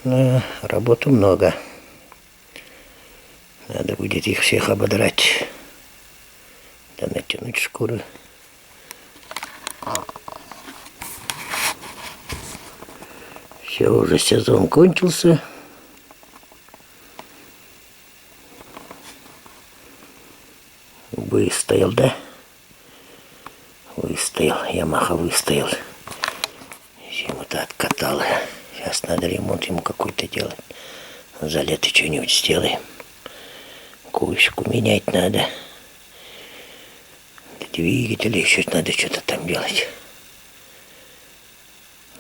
Но работы много. Надо будет их всех ободрать. Да натянуть шкуры. Все, уже сезон кончился. Выстоял, да? Выстоял. Ямаха выстоял. Зиму-то откатала. Сейчас надо ремонт ему какой-то делать. За лето что-нибудь сделаем. Кучку менять надо. Двигатель еще надо что-то там делать.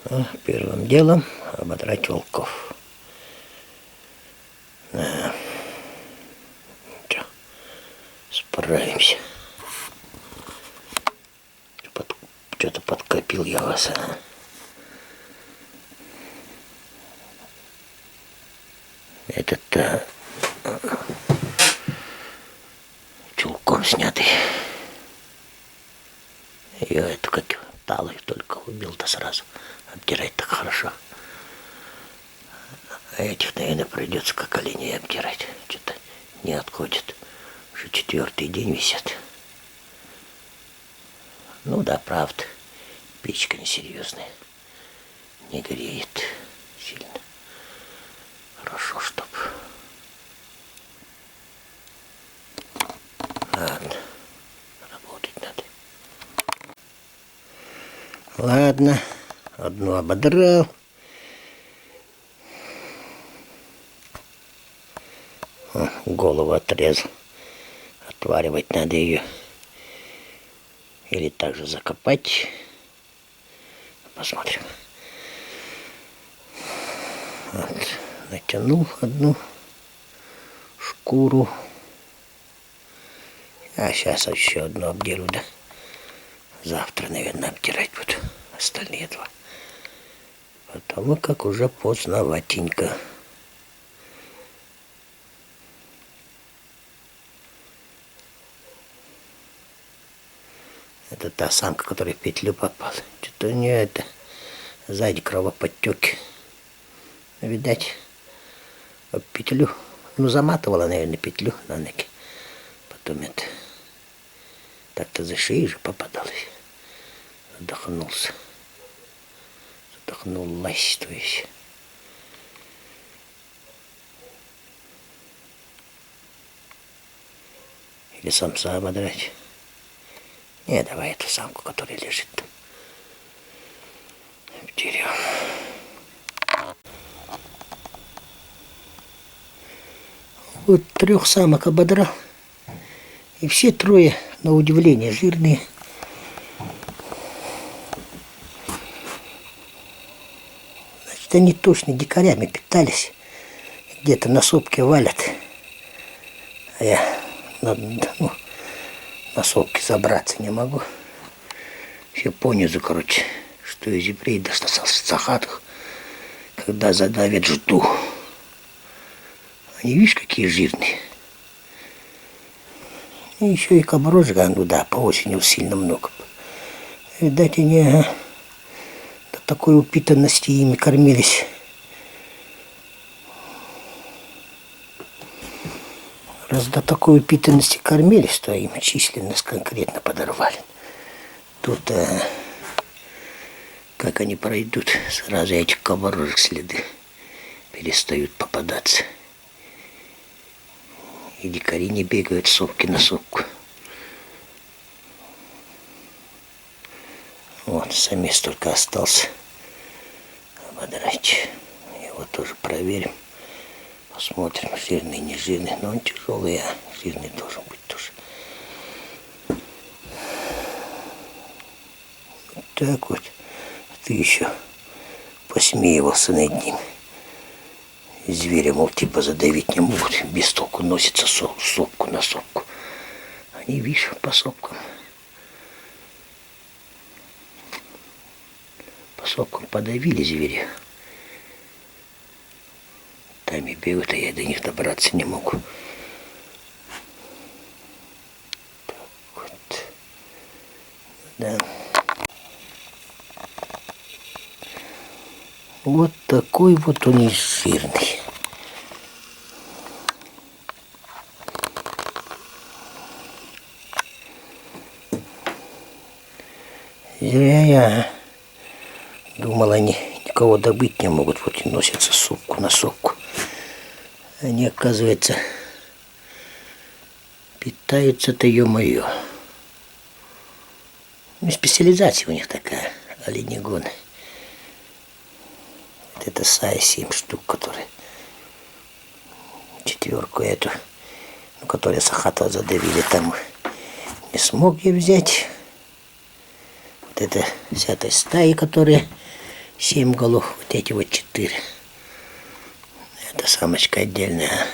А первым делом ободрать волков. Что, справимся. Что-то подкопил я вас, а? Этот чулком снятый. Я это как талой только убил-то сразу. Обдирать так хорошо. А этих, наверное, придется как оленей обдирать. Что-то не отходит. Уже 4-й день висят. Ну да, правда. Печка несерьезная. Не греет сильно. Хорошо, чтоб. Ладно. Работать надо. Ладно. Одну ободрал. О, голову отрезал. Отваривать надо ее. Или также закопать. Посмотрим. Вот. Натянул одну шкуру. А сейчас еще одну обдеру, да? Завтра, наверное, обдирать буду. Остальные два. Потому как уже поздноватенько. Это та самка, которая в петлю попала. Что-то у нее это сзади кровоподтеки. Видать, об петлю. Ну, заматывала, наверное, петлю на ноги. Потом это так-то за шею же попадалось. Задохнулся. Задохнулась, то есть. Или самца ободрать. Не, давай эту самку, которая лежит там. Обдерем. Вот 3 самок ободрал. И все 3, на удивление, жирные. Значит, они точно дикарями питались. Где-то на сопке валят. А я на сопке забраться не могу. Все понизу, короче, что из евреев достался в сахатах. Когда задавят, жду. Они, видишь, какие жирные. И еще и кабарожка, ну да, по осени сильно много. Видать, они до такой упитанности ими кормились. Раз до такой упитанности кормились, то им численность конкретно подорвали. Тут, как они пройдут, сразу этих кабарожек следы перестают попадаться. И дикари не бегают с сопки на сопку. Вот, самец только остался ободрать. Его тоже проверим. Посмотрим, жирный, не жирный. Но он тяжелый, а жирный должен быть тоже. Вот так вот. Ты еще посмеивался над ним. Звери, мол, типа задавить не могут. Без толку носятся сопку на сопку. Они, видишь, по сопкам. По сопкам подавили звери. Там и бегают, а я до них добраться не могу. Так вот. Да. Вот такой вот он и жирный. Зря я думал, они никого добыть не могут, вот и носятся сопку на сопку. Они, оказывается, питаются-то, ё-моё. Ну, специализация у них такая, оленегоны. Вот это Сая 7 штук, которые четверку эту, ну, которую Сахатова задавили, там не смог я взять. Вот это с этой стаи, которые 7 голов, вот эти вот 4. Это самочка отдельная.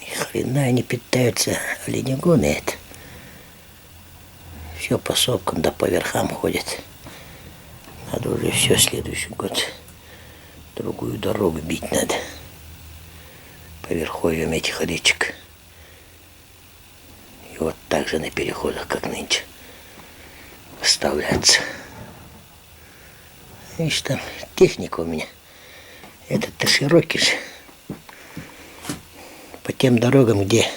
И хрена они питаются, оленегоны это. Все по сопкам да по верхам ходят. Надо уже все, следующий год другую дорогу бить надо. По верховьям этих речек. И вот так же на переходах, как нынче, вставляться. Видишь, там техника у меня. Этот-то широкий же. По тем дорогам, где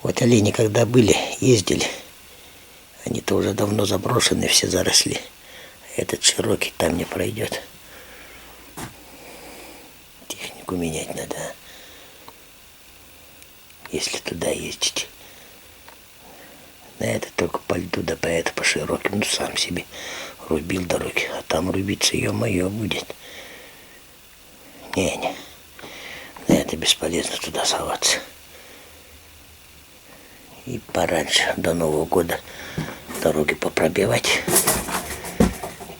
вот олени когда были, ездили, они-то уже давно заброшены, все заросли. Этот широкий там не пройдет. Технику менять надо, если туда ездить. На это только по льду, да по это по широким, ну сам себе рубил дороги, а там рубиться, ё-моё, будет. Не-не, на это бесполезно туда соваться. И пораньше, до Нового года, дороги попробивать.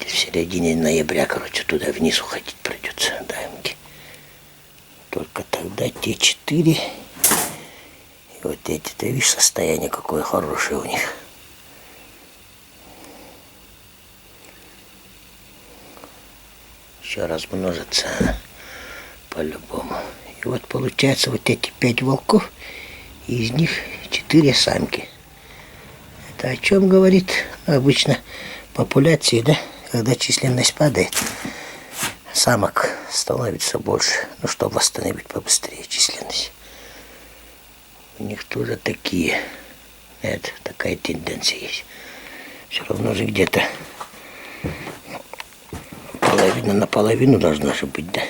В середине ноября, короче, туда вниз уходить придется, даймки. Только тогда те 4. И вот эти, ты видишь, состояние какое хорошее у них. Еще размножатся по-любому. И вот получается вот эти 5 волков, и из них 4 самки. Это о чем говорит? Обычно популяции, да, когда численность падает, самок становится больше, ну, чтобы восстановить побыстрее численность. У них тоже такие, это, такая тенденция есть. Все равно же где-то половина на половину должна же быть, да.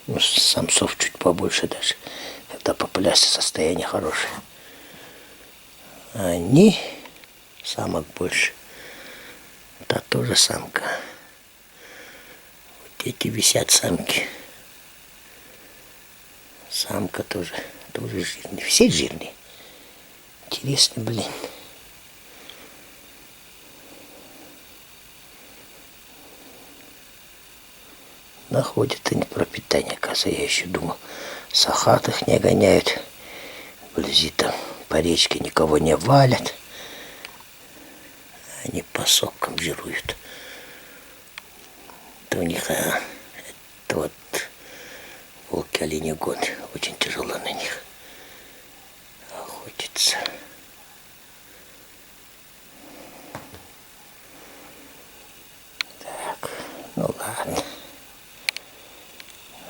Ну, самцов чуть побольше даже, когда популяция состояние хорошее. А они, самок больше. Это тоже самка. Вот эти висят самки. Самка тоже жирный. Все жирные. Интересно, блин. Находят они пропитание, оказывается. Я еще думал, сахат их не гоняют. Вблизи там по речке никого не валят. Они по сопкам жируют. Это у них, это вот волки оленегон. Очень тяжело на них охотиться. Так, ну ладно.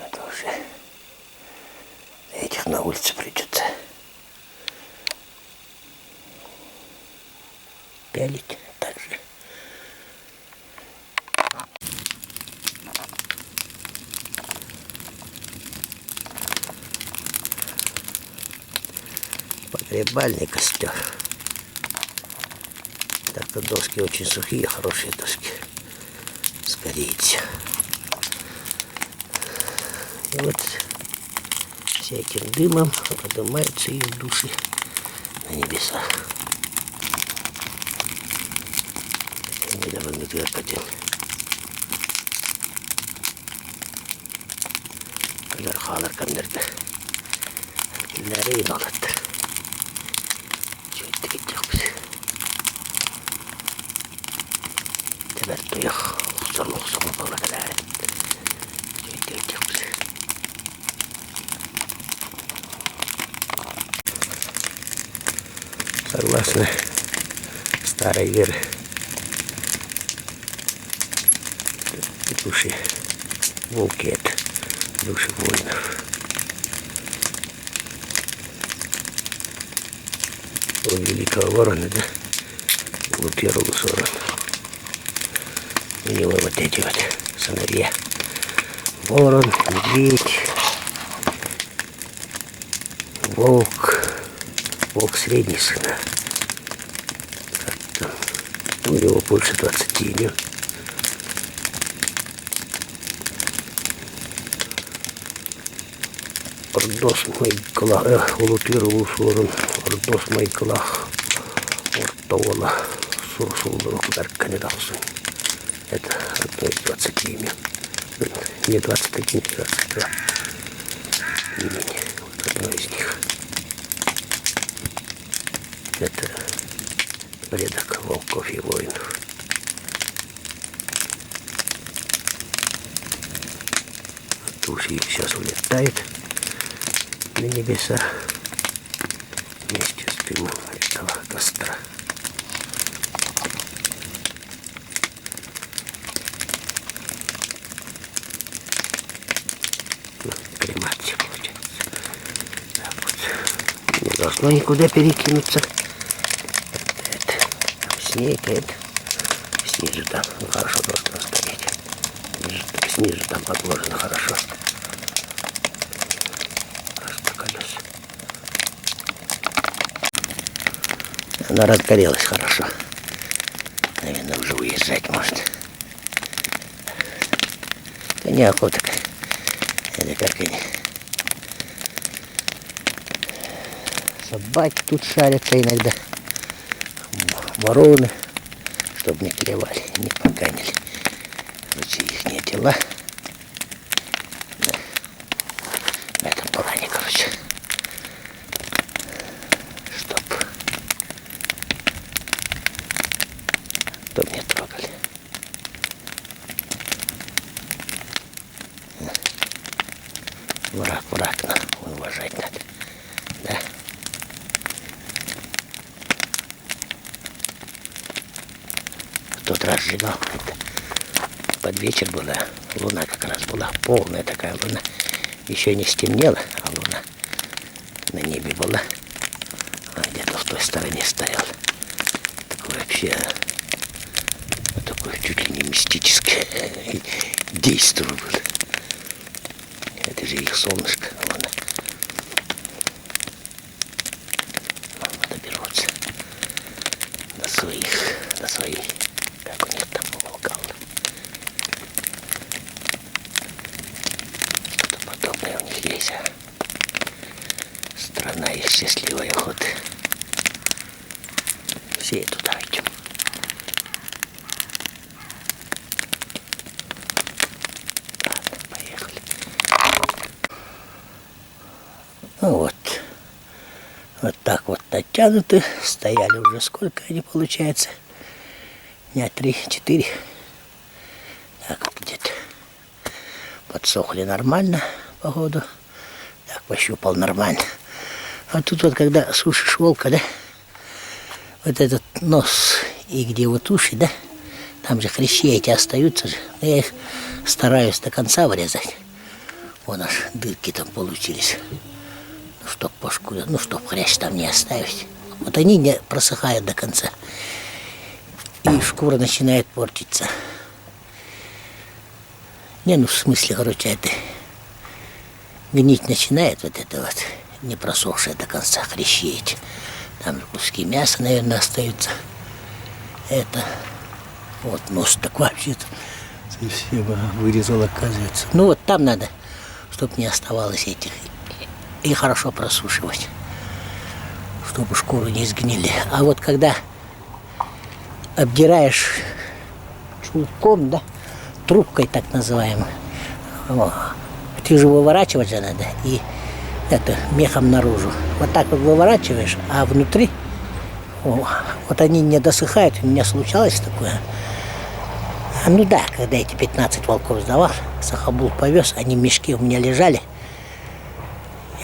Это уже этих на улице придется пялить так же. Погребальный костер. Так-то доски очень сухие, хорошие доски. Сгорите. И вот всяким дымом поднимаются их души на небесах. Недавно господин Kılar xalar kandırdı. Gülleri iyi dolattı. Çöktü gidecek bizi. Tebertü yok. Uçsarlı uçsarlı bağla kadar. Çöktü gidecek bizi. Согласно старой веры, души волки — это души воинов. У великого ворона, да, Лутьер Лусорон. У него вот эти вот сыновья. Ворон, медведь, волк. Волк средний сына. У него больше 20 имен. Ордос Майкалах, Лутьер Лусорон, Ордос Майкалах, Ортовола, Сурсулдоров, Дарканидалсон. Это одно из 20 имен. Не 21, 22 имени. Вот одно из них. Это предок волков и воинов. Туши сейчас улетает на небеса вместе с дымом этого костра. Кремация получается. Так вот. Не должно никуда перекинуться. Это снег, это снизу там хорошо должно стоять. Снизу там отложено хорошо. Она разгорелась хорошо. Наверное, уже уезжать может. Да неохота. Это как они. Собаки тут шарятся иногда. Вороны, чтобы не клевали, не поганили. Короче, их тела. В этом плане, короче. Чтоб не трогали. Враг надо уважать надо. Да. В тот раз сжигал. Под вечер была. Луна как раз была. Полная такая луна. Еще не стемнело, а луна на небе была. А где-то в той стороне стоял. Такой вообще... Такое чуть ли не мистическое действие было. Это же их солнышко. Вон. Доберутся до своих, как у них там волкал. Что-то подобное у них есть. Страна их счастливой охоты. Все туда идем. Ну вот. Вот так вот натянуты. Стояли уже сколько они, получается? Дня 3-4. Так вот где-то подсохли нормально, походу. Так, пощупал нормально. А тут вот, когда сушишь волка, да, вот этот нос и где вот уши, да, там же хрящи эти остаются же. Я их стараюсь до конца вырезать. Вон аж дырки там получились. Чтоб пошкурил, чтоб хрящ там не оставить. Вот они не просыхают до конца. И шкура начинает портиться. В смысле, короче, это гнить начинает вот это вот, не просохшее до конца хрящи эти. Там же куски мяса, наверное, остаются. Это вот нос так вообще-то совсем вырезал, оказывается. Ну вот там надо, чтобы не оставалось этих. И хорошо просушивать, чтобы шкуру не сгнили. А вот когда обдираешь чулком, да, трубкой так называемой, ты же выворачивать же надо, и это мехом наружу. Вот так вот выворачиваешь, а внутри, вот они не досыхают. У меня случалось такое. Ну да, когда эти 15 волков сдавал, Сахабул повез, они в мешке у меня лежали.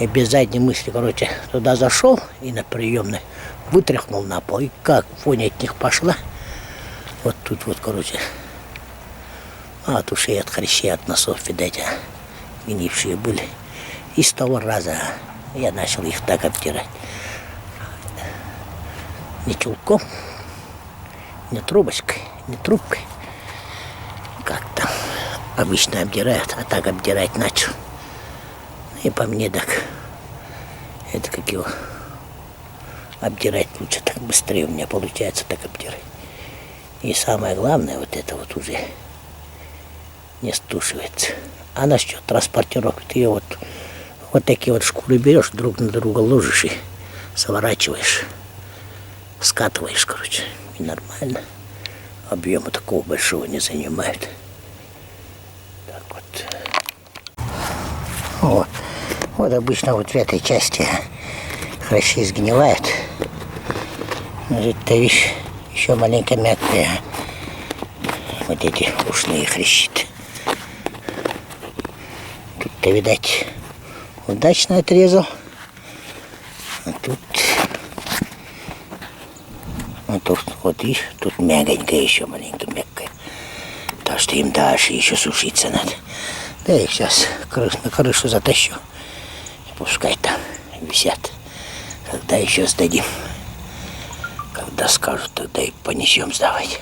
Я без задней мысли, короче, туда зашел и на приемной вытряхнул на пол. И как вонь от них пошла. Вот тут вот, короче. От ушей, от хрящей, от носов, видать, гнившие были. И с того раза я начал их так обтирать. Не чулком, не трубочкой, не трубкой. Как там обычно обдирают, а так обдирать начал. И по мне так, это как его, обдирать лучше, так быстрее у меня получается так обдирать. И самое главное, вот это вот уже не стушивается. А насчет транспортировки, ты ее вот такие вот шкуры берешь, друг на друга ложишь и сворачиваешь, скатываешь, короче, и нормально. Объема такого большого не занимают. Так вот. Вот обычно вот в этой части хрящи сгнивают. Но это, видишь, еще маленько мягкие. Вот эти ушные хрящи-то. Тут-то, видать, удачно отрезал. А тут вот видишь, тут мягонькая еще, маленько мягкая. Так что им дальше еще сушиться надо. Да я их сейчас на крышу затащу. Пускай там висят. Когда еще сдадим. Когда скажут, тогда и понесем сдавать.